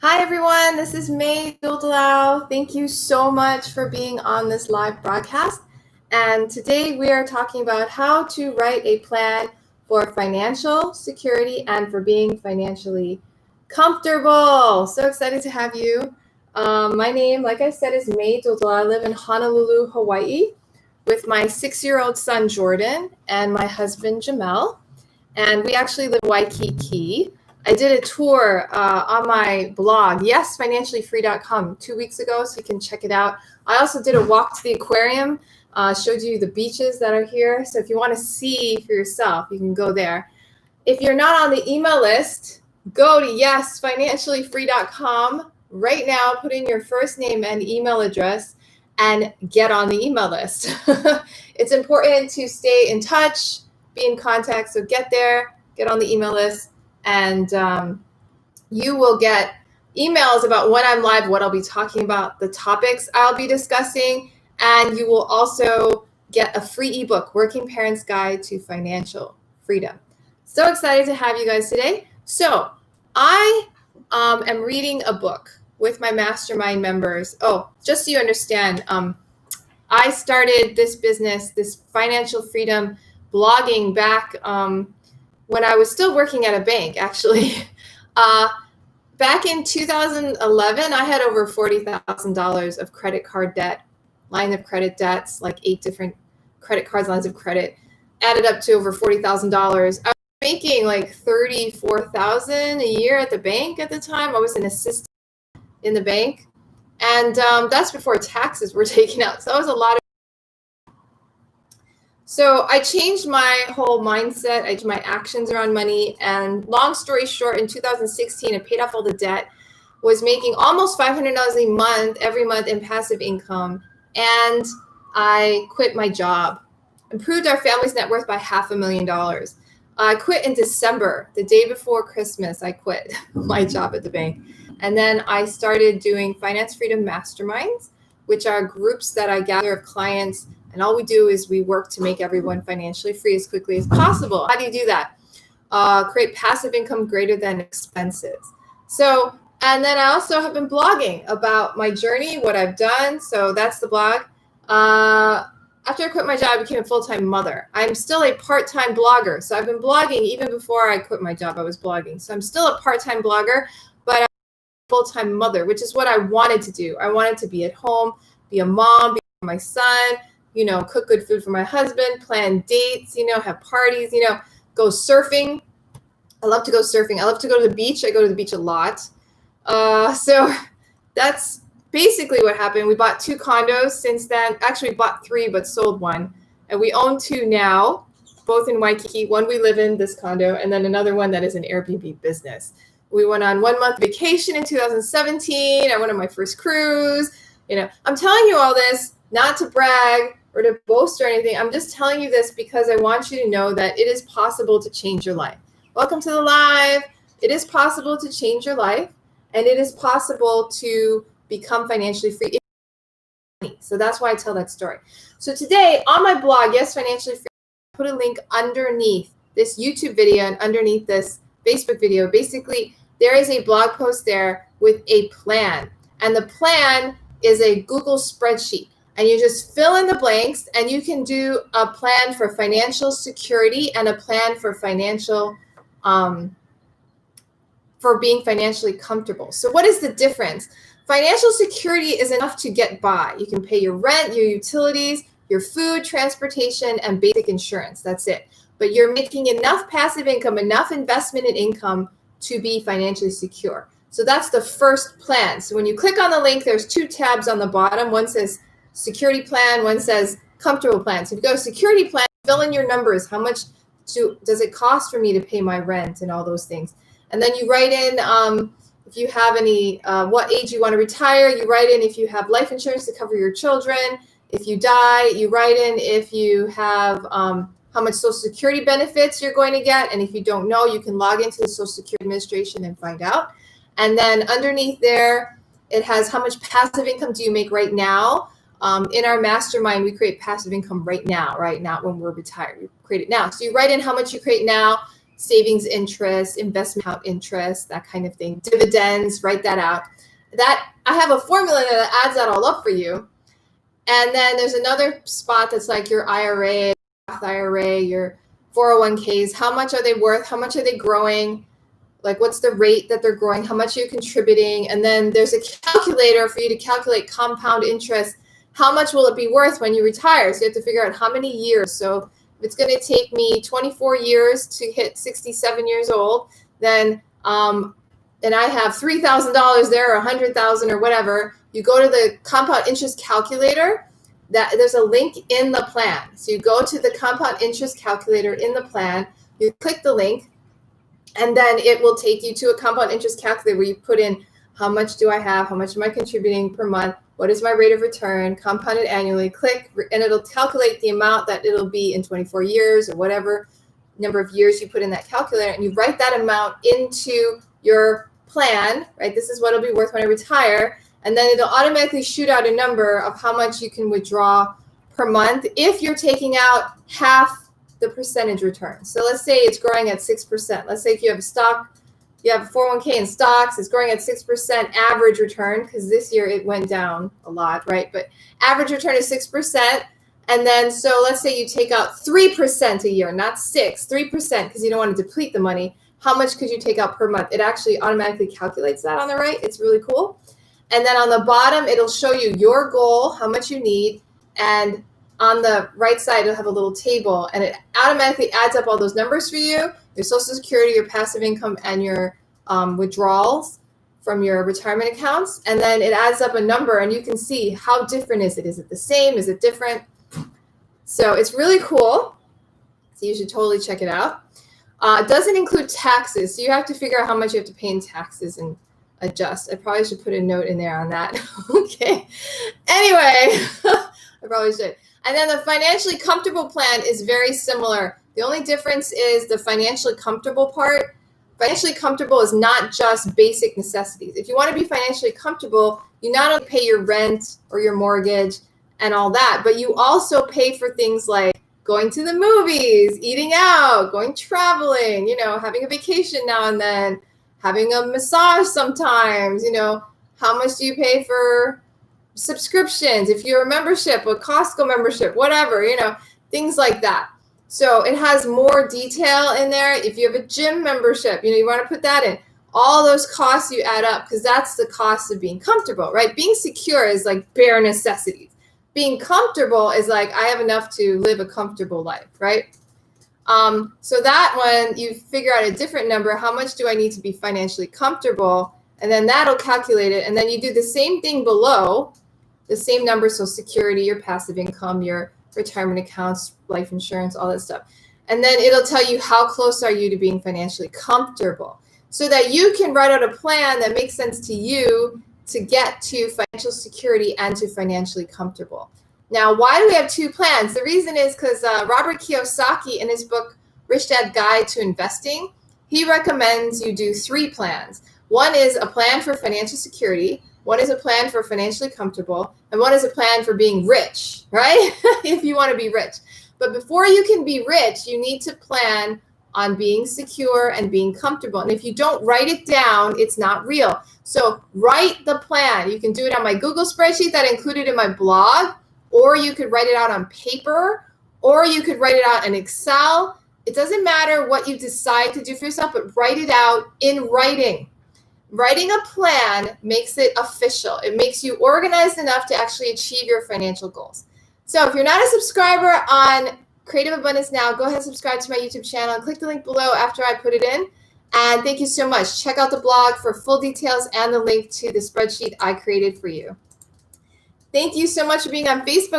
Hi everyone, this is May Duldalau. Thank you so much for being on this live broadcast. And today we are talking about how to write a plan for financial security and for being financially comfortable. So excited to have you. My name, like I said, is May Duldalau. I live in Honolulu, Hawaii with my 6-year-old son, Jordan, and my husband, Jamel. And we actually live in Waikiki. I did a tour on my blog, yesfinanciallyfree.com, 2 weeks ago, so you can check it out. I also did a walk to the aquarium, showed you the beaches that are here. So if you want to see for yourself, you can go there. If you're not on the email list, go to yesfinanciallyfree.com right now, put in your first name and email address, and get on the email list. It's important to stay in touch, be in contact, so get there, get on the email list, and you will get emails about when I'm live, what I'll be talking about, the topics I'll be discussing, and you will also get a free ebook, Working Parents Guide to Financial Freedom. So excited to have you guys today. So I am reading a book with my mastermind members. Oh, just so you understand, I started this business, this financial freedom blogging back when I was still working at a bank, actually. Back in 2011, I had over $40,000 of credit card debt, line of credit debts, like 8 different credit cards, lines of credit, added up to over $40,000. I was making like $34,000 a year at the bank at the time. I was an assistant in the bank. And that's before taxes were taken out. So that was a lot of. So I changed my whole mindset, my actions around money. And long story short, in 2016, I paid off all the debt, was making almost $500 a month, every month in passive income. And I quit my job, improved our family's net worth by $500,000. I quit in December, the day before Christmas, I quit my job at the bank. And then I started doing Finance Freedom Masterminds, which are groups that I gather of clients. And all we do is we work to make everyone financially free as quickly as possible. How do you do that? Create passive income greater than expenses. So, and then I also have been blogging about my journey, what I've done. So that's the blog. After I quit my job, I became a full-time mother. I'm still a part-time blogger. So I've been blogging even before I quit my job, I was blogging. So I'm still a part-time blogger, but I'm a full-time mother, which is what I wanted to do. I wanted to be at home, be a mom, be with my son, cook good food for my husband, plan dates, have parties, go surfing. I love to go surfing. I love to go to the beach. I go to the beach a lot. So that's basically what happened. We bought 2 condos since then. Actually, we bought 3, but sold 1. And we own 2 now, both in Waikiki. One we live in, this condo, and then another one that is an Airbnb business. We went on 1-month vacation in 2017. I went on my first cruise. I'm telling you all this not to brag or to boast or anything. I'm just telling you this because I want you to know that it is possible to change your life. Welcome to the live. It is possible to change your life, and it is possible to become financially free. So that's why I tell that story. So today on my blog, Yes Financially Free, I put a link underneath this YouTube video and underneath this Facebook video. Basically, there is a blog post there with a plan, and the plan is a Google spreadsheet. And you just fill in the blanks, and you can do a plan for financial security and a plan for financial, for being financially comfortable. So what is the difference? Financial security is enough to get by. You can pay your rent, your utilities, your food, transportation, and basic insurance. That's it. But you're making enough passive income, enough investment in income to be financially secure. So that's the first plan. So when you click on the link, there's 2 tabs on the bottom. One says security plan, one says comfortable plan. So if you go security plan, fill in your numbers. How much does it cost for me to pay my rent and all those things? And then you write in if you have any, what age you want to retire. You write in if you have life insurance to cover your children. If you die, you write in if you have how much Social Security benefits you're going to get. And if you don't know, you can log into the Social Security Administration and find out. And then underneath there, it has how much passive income do you make right now. In our mastermind, we create passive income right now, right? Not when we're retired. We create it now. So you write in how much you create now. savings interest, investment account interest, that kind of thing, dividends, write that out. That I have a formula that adds that all up for you. And then there's another spot that's like your IRA, your 401ks. How much are they worth? How much are they growing? Like, what's the rate that they're growing? How much are you contributing? And then there's a calculator for you to calculate compound interest. How much will it be worth when you retire? So you have to figure out how many years. So if it's going to take me 24 years to hit 67 years old, then and I have $3,000 there or $100,000 or whatever, you go to the compound interest calculator. That there's a link in the plan. So you go to the compound interest calculator in the plan, you click the link, and then it will take you to a compound interest calculator where you put in how much do I have, how much am I contributing per month, what is my rate of return, compounded annually, click, and it'll calculate the amount that it'll be in 24 years or whatever number of years you put in that calculator, and you write that amount into your plan, right? This is what it'll be worth when I retire. And then it'll automatically shoot out a number of how much you can withdraw per month if you're taking out half the percentage return. So let's say it's growing at 6%. Let's say if you have a stock, you have a 401k in stocks, it's growing at 6% average return, because this year it went down a lot, right? But average return is 6%. And then, so let's say you take out 3% a year, not 3%, because you don't want to deplete the money. How much could you take out per month? It actually automatically calculates that on the right. It's really cool. And then on the bottom, it'll show you your goal, how much you need. And on the right side, it'll have a little table, and it automatically adds up all those numbers for you, your Social Security, your passive income, and your withdrawals from your retirement accounts. And then it adds up a number, and you can see how different is it. Is it the same? Is it different? So it's really cool. So you should totally check it out. It doesn't include taxes, so you have to figure out how much you have to pay in taxes and adjust. I probably should put a note in there on that. Okay. Anyway, I probably should. And then the financially comfortable plan is very similar. The only difference is the financially comfortable part. Financially comfortable is not just basic necessities. If you want to be financially comfortable, you not only pay your rent or your mortgage and all that, but you also pay for things like going to the movies, eating out, going traveling, having a vacation now and then, having a massage sometimes, how much do you pay for subscriptions? If you're a membership, a Costco membership, whatever, things like that. So it has more detail in there. If you have a gym membership, you want to put that in. All those costs you add up, because that's the cost of being comfortable, right? Being secure is like bare necessities. Being comfortable is like, I have enough to live a comfortable life, right? So that one, you figure out a different number. How much do I need to be financially comfortable? And then that'll calculate it. And then you do the same thing below, the same number. So security, your passive income, your retirement accounts, life insurance, all that stuff. And then it'll tell you how close are you to being financially comfortable, so that you can write out a plan that makes sense to you to get to financial security and to financially comfortable. Now, why do we have two plans? The reason is because Robert Kiyosaki, in his book, Rich Dad Guide to Investing, he recommends you do three plans. One is a plan for financial security, one is a plan for financially comfortable, and one is a plan for being rich, right? If you want to be rich. But before you can be rich, you need to plan on being secure and being comfortable. And if you don't write it down, it's not real. So write the plan. You can do it on my Google spreadsheet that I included in my blog, or you could write it out on paper, or you could write it out in Excel. It doesn't matter what you decide to do for yourself, but write it out in writing. Writing a plan makes it official. It makes you organized enough to actually achieve your financial goals. So if you're not a subscriber on Creative Abundance Now, go ahead and subscribe to my YouTube channel and click the link below after I put it in. And thank you so much. Check out the blog for full details and the link to the spreadsheet I created for you. Thank you so much for being on Facebook.